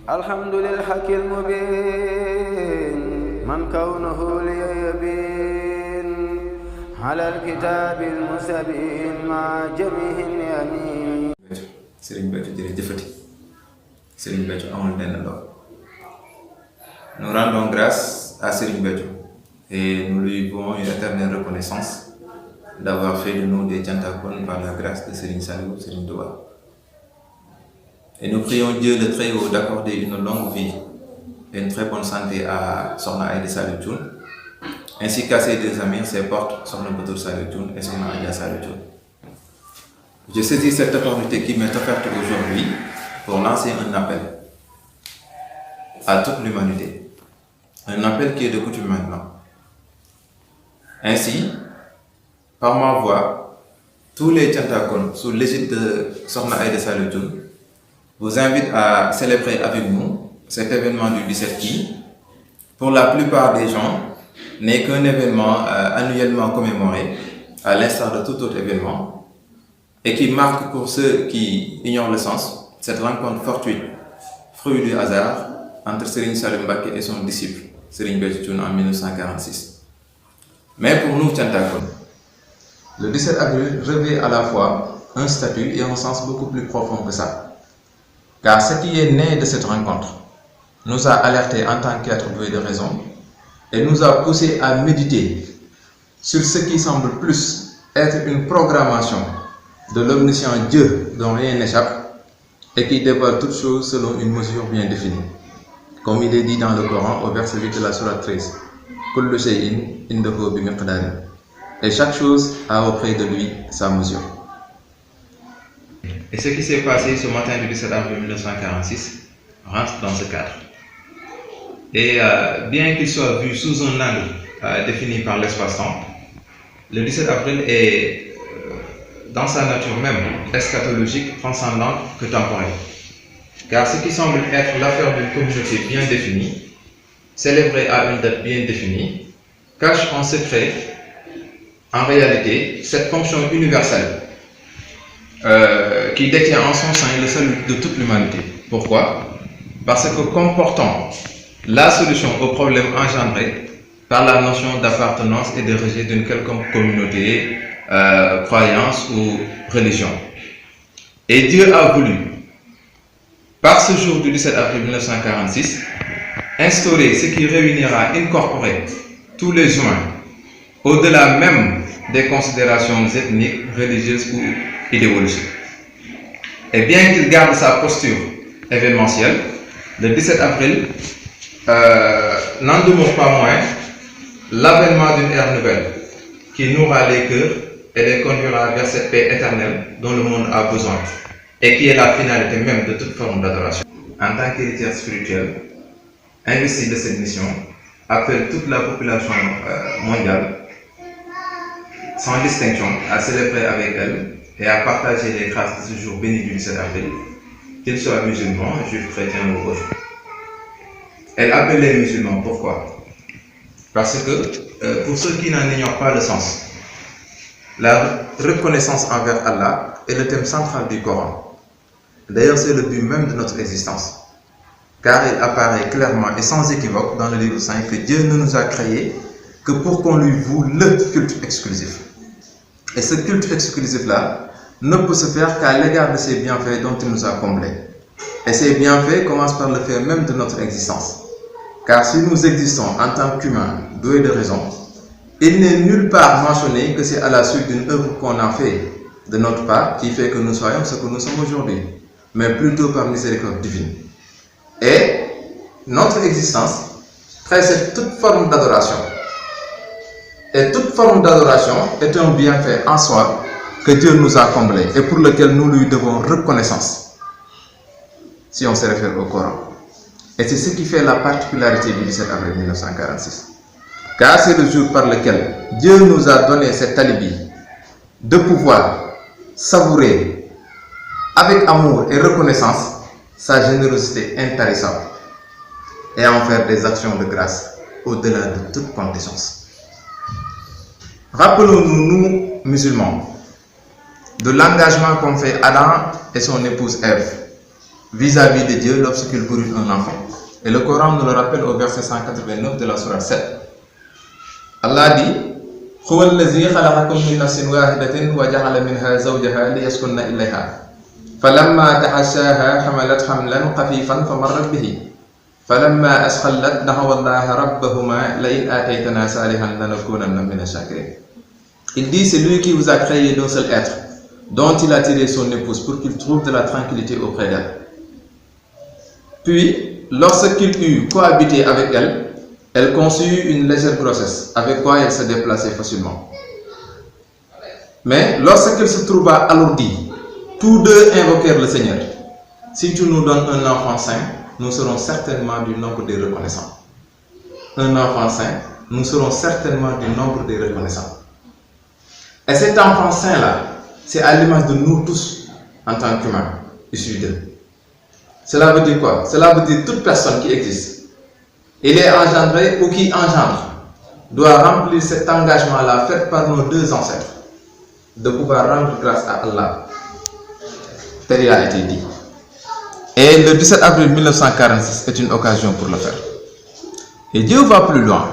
الحمد للحق المبين من كونه لي يبين على الكتاب المستبين مع جميع اليمين. Serigne Béthio jërëjëfati Serigne Béthio amul benn lool. Nous rendons grâce à Serigne Béthio et nous lui devons une éternelle reconnaissance d'avoir fait de nous des Thiantakones par la grâce de Serigne Saliou, Serigne Touba. Et nous prions Dieu le Très-Haut d'accorder une longue vie et une très bonne santé à Sokhna Aïda Saliou Thioune, ainsi qu'à ses deux amis, ses portes, Sokhna Batour Saliou Thioune et Sokhna Adja Saliou Thioune. Je saisis cette opportunité qui m'est offerte aujourd'hui pour lancer un appel à toute l'humanité. Un appel qui est de coutume maintenant. Ainsi, par ma voix, tous les Thiantakones sous l'égide de Sokhna Aïda Saliou Thioune vous invitent à célébrer avec nous cet événement du 17 qui, pour la plupart des gens, n'est qu'un événement annuellement commémoré, à l'instar de tout autre événement, et qui marque pour ceux qui ignorent le sens, cette rencontre fortuite, fruit du hasard, entre Serigne Saliou Mbacké et son disciple, Serigne Béthio Thioune en 1946. Mais pour nous, Thiantakones, le 17 avril revêt à la fois un statut et un sens beaucoup plus profond que ça. Car ce qui est né de cette rencontre nous a alertés en tant qu'êtres doués de raison et nous a poussés à méditer sur ce qui semble plus être une programmation de l'omniscient Dieu dont rien n'échappe et qui dévoile toutes choses selon une mesure bien définie. Comme il est dit dans le Coran au verset 8 de la sourate 13, Kullu shay'in indahu bi miqdarin. Et chaque chose a auprès de lui sa mesure. Et ce qui s'est passé ce matin du 17 avril 1946 rentre dans ce cadre. Et bien qu'il soit vu sous un angle défini par l'espace-temps, le 17 avril est dans sa nature même eschatologique, transcendante que temporelle. Car ce qui semble être l'affaire d'une communauté bien définie, célébrée à une date bien définie, cache en secret, en réalité, cette fonction universelle qui détient en son sein le salut de toute l'humanité. Pourquoi? Parce que comportant la solution aux problèmes engendrés par la notion d'appartenance et de rejet d'une quelconque communauté, croyance ou religion. Et Dieu a voulu, par ce jour du 17 avril 1946, instaurer ce qui réunira, incorporer tous les humains, au-delà même des considérations ethniques, religieuses ou idéologique. Et bien qu'il garde sa posture événementielle, le 17 avril n'en demeure pas moins l'avènement d'une ère nouvelle qui nourra les cœurs et les conduira vers cette paix éternelle dont le monde a besoin et qui est la finalité même de toute forme d'adoration. En tant qu'héritière spirituelle, investie de cette mission, appelle toute la population mondiale sans distinction à célébrer avec elle et à partager les grâces de ce jour béni du 17 avril, qu'ils soient musulmans, juifs, chrétiens ou autres. Elle appelle les musulmans, pourquoi? Parce que, pour ceux qui n'en ignorent pas le sens, la reconnaissance envers Allah est le thème central du Coran. D'ailleurs, c'est le but même de notre existence, car il apparaît clairement et sans équivoque dans le livre saint que Dieu ne nous a créés que pour qu'on lui voue le culte exclusif. Et ce culte exclusif-là ne peut se faire qu'à l'égard de ces bienfaits dont il nous a comblés. Et ces bienfaits commencent par le fait même de notre existence. Car si nous existons en tant qu'humains doués de raison, il n'est nulle part mentionné que c'est à la suite d'une œuvre qu'on a fait de notre part qui fait que nous soyons ce que nous sommes aujourd'hui, mais plutôt par miséricorde divine. Et notre existence précède toute forme d'adoration. Et toute forme d'adoration est un bienfait en soi que Dieu nous a comblé et pour lequel nous lui devons reconnaissance, si on se réfère au Coran. Et c'est ce qui fait la particularité du 17 avril 1946. Car c'est le jour par lequel Dieu nous a donné cet alibi de pouvoir savourer avec amour et reconnaissance sa générosité intarissable et en faire des actions de grâce au-delà de toute contingence. Rappelons-nous, nous, musulmans, de l'engagement qu'ont fait Adam et son épouse Ève vis-à-vis de Dieu lorsqu'il brûle un enfant. Et le Coran nous le rappelle au verset 189 de la sourate 7. Allah dit Huwa allazi khalaqakum min nafsin wahidatin wa ja'ala minha zawjaha liyaskuna ilayha. Falamma tahassaha hamalat hamlan khafifan famarrat bihi. Falamma asqalat dahawa Allah rabbahuma la in ataytana salihan lanakunanna minash shakirin. Il dit c'est lui qui vous a créé d'un seul être, dont il a tiré son épouse pour qu'il trouve de la tranquillité auprès d'elle. Puis, lorsqu'il eut cohabité avec elle, elle conçut une légère grossesse, avec quoi elle se déplaçait facilement. Mais lorsqu'elle se trouva alourdie, tous deux invoquèrent le Seigneur. Si tu nous donnes un enfant saint, nous serons certainement du nombre des reconnaissants. Un enfant saint, nous serons certainement du nombre des reconnaissants. Et cet enfant saint-là, c'est à l'image de nous tous en tant qu'humains, issus d'eux. Cela veut dire quoi? Cela veut dire toute personne qui existe. Il est engendré ou qui engendre doit remplir cet engagement-là fait par nos deux ancêtres de pouvoir rendre grâce à Allah. Tel il a été dit. Et le 17 avril 1946 est une occasion pour le faire. Et Dieu va plus loin.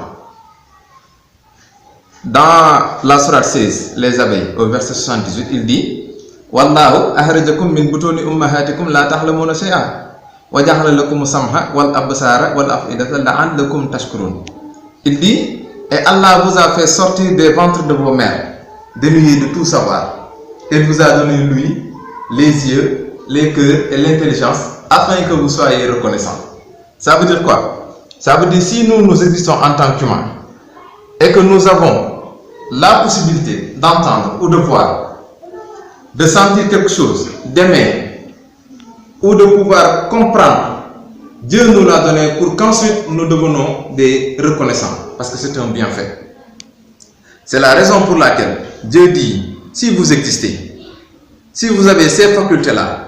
Dans la sourate 16, les abeilles, au verset 78, il dit Wallahu ahrajakum min butuni ummahatikum la ta'lamuna shay'an wa ja'ala lakum sam'a wal absara wal af'idata la'allakum tashkurun. Il dit et Allah vous a fait sortir des ventres de vos mères, dénués de tout savoir. Il vous a donné l'ouïe, les yeux, les cœurs et l'intelligence afin que vous soyez reconnaissants. Ça veut dire quoi? Ça veut dire si nous existons en tant qu'humains et que nous avons la possibilité d'entendre ou de voir, de sentir quelque chose, d'aimer ou de pouvoir comprendre, Dieu nous l'a donné pour qu'ensuite nous devenons des reconnaissants parce que c'est un bienfait. C'est la raison pour laquelle Dieu dit si vous existez, si vous avez ces facultés-là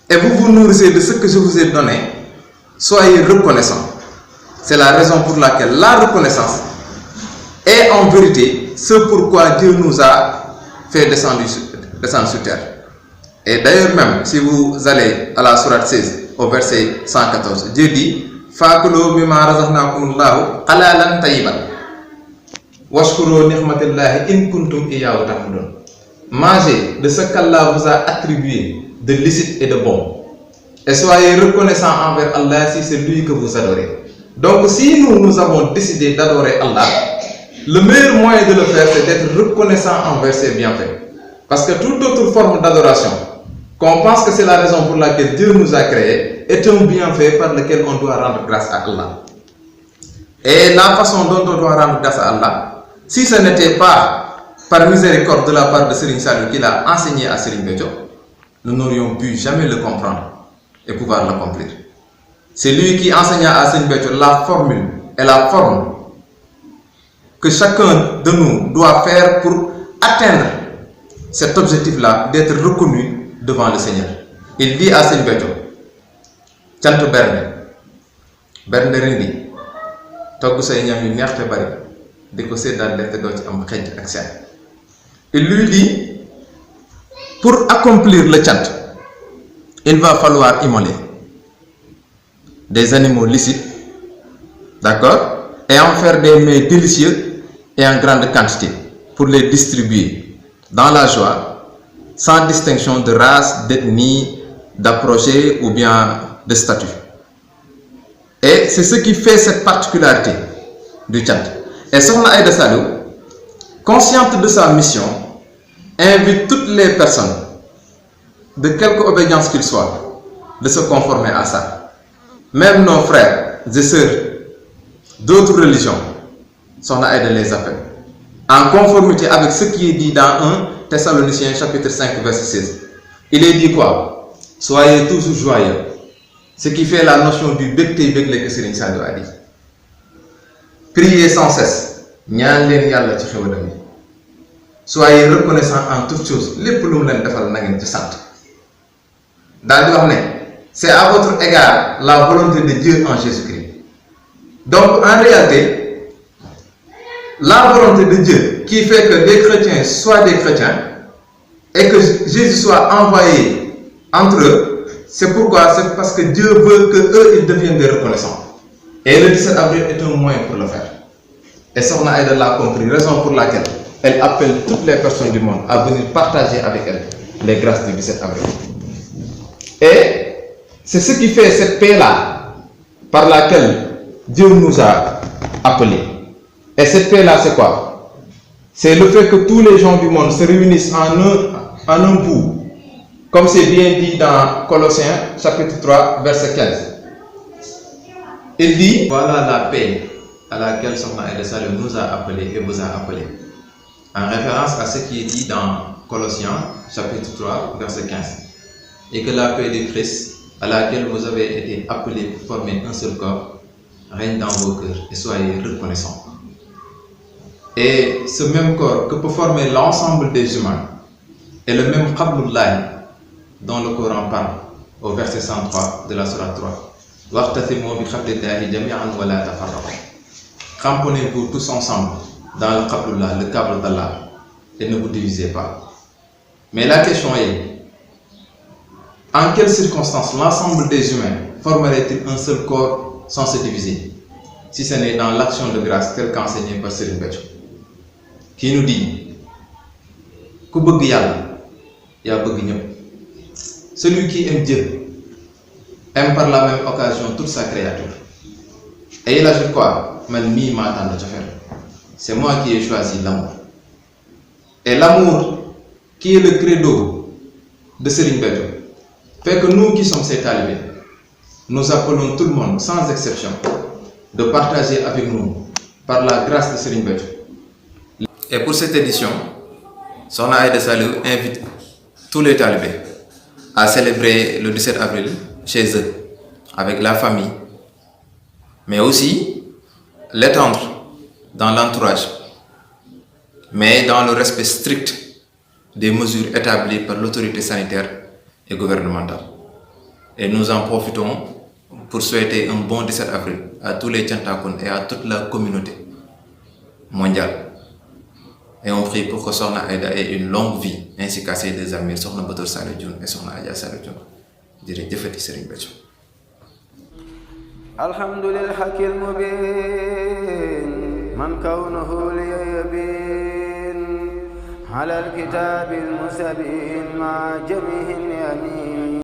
et vous vous nourrissez de ce que je vous ai donné, soyez reconnaissants. C'est la raison pour laquelle la reconnaissance est en vérité ce pourquoi Dieu nous a fait descendre sur terre. Et d'ailleurs même, si vous allez à la sourate 16, au verset 114, Dieu dit Fakulu mimma razaqnakumullahu halalan tayyiban washkuru ni'matallahi in kuntum iyyahu ta'budun. Mangez de ce qu'Allah vous a attribué de licite et de bon. Et soyez reconnaissants envers Allah si c'est lui que vous adorez. Donc si nous avons décidé d'adorer Allah, le meilleur moyen de le faire, c'est d'être reconnaissant envers ses bienfaits. Parce que toute autre forme d'adoration, qu'on pense que c'est la raison pour laquelle Dieu nous a créés, est un bienfait par lequel on doit rendre grâce à Allah. Et la façon dont on doit rendre grâce à Allah, si ce n'était pas par miséricorde de la part de Serigne Saliou qu'il a enseigné à Serigne Béthio, nous n'aurions pu jamais le comprendre et pouvoir l'accomplir. C'est lui qui enseigna à Serigne Béthio la formule et la forme que chacun de nous doit faire pour atteindre cet objectif-là d'être reconnu devant le Seigneur. Il dit à Serigne Béthio cant bernde rendi togg say ñam yu neex te bari di ko séddal te doo ci am xej ak seen. Il lui dit pour accomplir le chant, il va falloir immoler des animaux licites, d'accord, et en faire des mets délicieux et en grande quantité pour les distribuer dans la joie, sans distinction de race, d'ethnie, d'approché ou bien de statut. Et c'est ce qui fait cette particularité du chant. Et Sokhna Aïda Saliou, consciente de sa mission, invite toutes les personnes, de quelque obédience qu'ils soient, de se conformer à ça. Même nos frères et sœurs d'autres religions, Sokhna Aïda les appelle, en conformité avec ce qui est dit dans 1 Thessaloniciens chapitre 5 verset 16. Il est dit quoi? Soyez toujours joyeux. Ce qui fait la notion du bégte bégle que Serigne Saliou a dit. Priez sans cesse. ñaan leen yàlla ci xéwalam yi. Soyez reconnaissants en toutes choses. lépp lu mu leen defal na ngeen ci sant. daal di wax ne c'est à votre égard la volonté de Dieu en Jésus-Christ. Donc en réalité, la volonté de Dieu qui fait que les chrétiens soient des chrétiens et que Jésus soit envoyé entre eux, C'est pourquoi, c'est parce que Dieu veut qu'eux, ils deviennent des reconnaissants. Et le 17 avril est un moyen pour le faire. Et Sokhna Aïda l'a compris, raison pour laquelle elle appelle toutes les personnes du monde à venir partager avec elle les grâces du 17 avril. Et c'est ce qui fait cette paix-là par laquelle Dieu nous a appelés. Et cette paix-là, c'est quoi? C'est le fait que tous les gens du monde se réunissent en un bout. Comme c'est bien dit dans Colossiens chapitre 3 verset 15. Il dit, voilà la paix à laquelle Sokhna Aïda Saliou nous a appelés et vous a appelés. En référence à ce qui est dit dans Colossiens chapitre 3 verset 15. Et que la paix de Christ à laquelle vous avez été appelés pour former un seul corps règne dans vos cœurs et soyez reconnaissants. Et ce même corps que peut former l'ensemble des humains est le même Qablullah dont le Coran parle au verset 103 de la sourate 3. Wa'tasimu bi hablillahi jami'an wa la tafarraqu. Cramponnez-vous tous ensemble dans le Qablullah, le câble d'Allah, et ne vous divisez pas. Mais la question est, en quelles circonstances l'ensemble des humains formerait-il un seul corps sans se diviser, si ce n'est dans l'action de grâce telle qu'enseignée par Serigne Béthio, qui nous dit ku bëgg Yàlla yaa bëgg ñëpp. Celui qui aime Dieu aime par la même occasion toute sa créature. Et il ajoute quoi? C'est moi qui ai choisi l'amour. Et l'amour qui est le credo de Serigne Béthio fait que nous qui sommes ses talibés, nous appelons tout le monde sans exception de partager avec nous par la grâce de Serigne Béthio. Et pour cette édition, Sokhna Aïda Saliou invite tous les talibés à célébrer le 17 avril chez eux, avec la famille, mais aussi l'étendre dans l'entourage, mais dans le respect strict des mesures établies par l'autorité sanitaire et gouvernementale. Et nous en profitons pour souhaiter un bon 17 avril à tous les Thiantakoun et à toute la communauté mondiale. Et on prie pour que Sokhna Aïda ait une longue vie, ainsi qu'à ses deux amis, Sokhna Bator Saliou Dioune et Sokhna Adja Saliou Dioune. jërëjëfati Serigne Béthio. alhamdulillah hakil mubin man kawnuhu liya yabin ala alkitabil musabin ma jamihin yamin